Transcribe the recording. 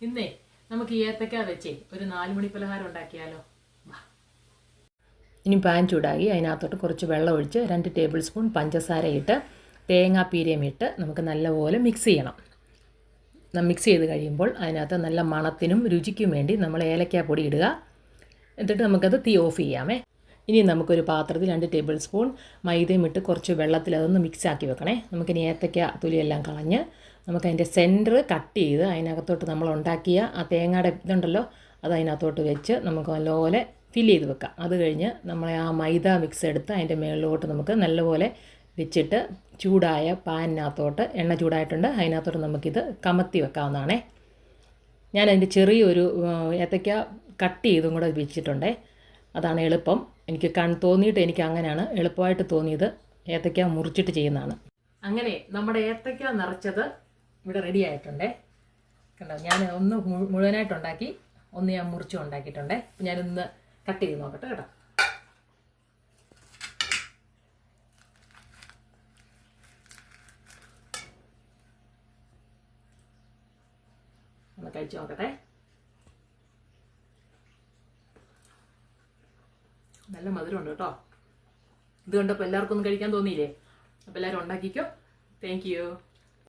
ഇന്നേ നമുക്ക് ഈ ഏത്തക്ക വെച്ചേ ഒരു 4 മണി പലഹാരം ഉണ്ടാക്കിയാലോ. ഇനി പാൻ ചൂടാക്കി അതിനകത്തോട്ട് കുറച്ച് വെള്ളം ഒഴിച്ച് 2 ടേബിൾ സ്പൂൺ പഞ്ചസാര ഇട്ട് തേങ്ങാപ്പീരയും ഇട്ട് നമുക്ക് നല്ലപോലെ മിക്സ് ചെയ്യണം. മിക്സ് ചെയ്ത് കഴിയുമ്പോൾ അതിനകത്ത് നല്ല മണത്തിനും രുചിക്കും വേണ്ടി നമ്മൾ ഏലക്കാപ്പൊടി ഇടുക. എന്നിട്ട് നമുക്കത് തീ ഓഫ് ചെയ്യാമേ. ഇനി നമുക്കൊരു പാത്രത്തിൽ 2 ടേബിൾ സ്പൂൺ മൈദയും ഇട്ട് കുറച്ച് വെള്ളത്തിൽ അതൊന്ന് മിക്സാക്കി വെക്കണേ. നമുക്കിനി ഏത്തക്ക തൊലിയെല്ലാം കളഞ്ഞ് നമുക്കതിൻ്റെ സെൻറ്റർ കട്ട് ചെയ്ത് അതിനകത്തോട്ട് നമ്മൾ ഉണ്ടാക്കിയ ആ തേങ്ങയുടെ ഇതുണ്ടല്ലോ അത് അതിനകത്തോട്ട് വെച്ച് നമുക്ക് നല്ലപോലെ ഫില്ല് ചെയ്ത് വെക്കാം. അത് കഴിഞ്ഞ് നമ്മൾ ആ മൈദ മിക്സ് എടുത്ത് അതിൻ്റെ മുകളിലോട്ട് നമുക്ക് നല്ലപോലെ വെച്ചിട്ട് ചൂടായ പാനിനകത്തോട്ട് എണ്ണ ചൂടായിട്ടുണ്ട് അതിനകത്തോട്ട് നമുക്കിത് കമത്തി വെക്കാവുന്നതാണേ. ഞാനതിൻ്റെ ചെറിയൊരു ഏത്തക്ക കട്ട് ചെയ്തും കൂടെ വെച്ചിട്ടുണ്ടേ. അതാണ് എളുപ്പം. എനിക്ക് തോന്നിയിട്ട് എനിക്ക് അങ്ങനെയാണ് എളുപ്പമായിട്ട് തോന്നിയത്. ഏത്തക്ക മുറിച്ചിട്ട് ചെയ്യുന്നതാണ്. അങ്ങനെ നമ്മുടെ ഏത്തക്ക നിറച്ചത് ഇവിടെ റെഡി ആയിട്ടുണ്ടേ. കണ്ടോ, ഞാൻ ഒന്ന് മുഴുവനായിട്ടുണ്ടാക്കി, ഒന്ന് ഞാൻ മുറിച്ചും ഉണ്ടാക്കിയിട്ടുണ്ടേ. ഞാനൊന്ന് കട്ട് ചെയ്ത് നോക്കട്ടെ കേട്ടോ. ഒന്ന് കഴിച്ചു നോക്കട്ടെ. നല്ല മധുരമുണ്ട് കേട്ടോ. ഇത് കണ്ടപ്പോൾ എല്ലാവർക്കും ഒന്നും കഴിക്കാൻ തോന്നിയില്ലേ? അപ്പോൾ എല്ലാവരും ഉണ്ടാക്കിക്കോ. Thank you.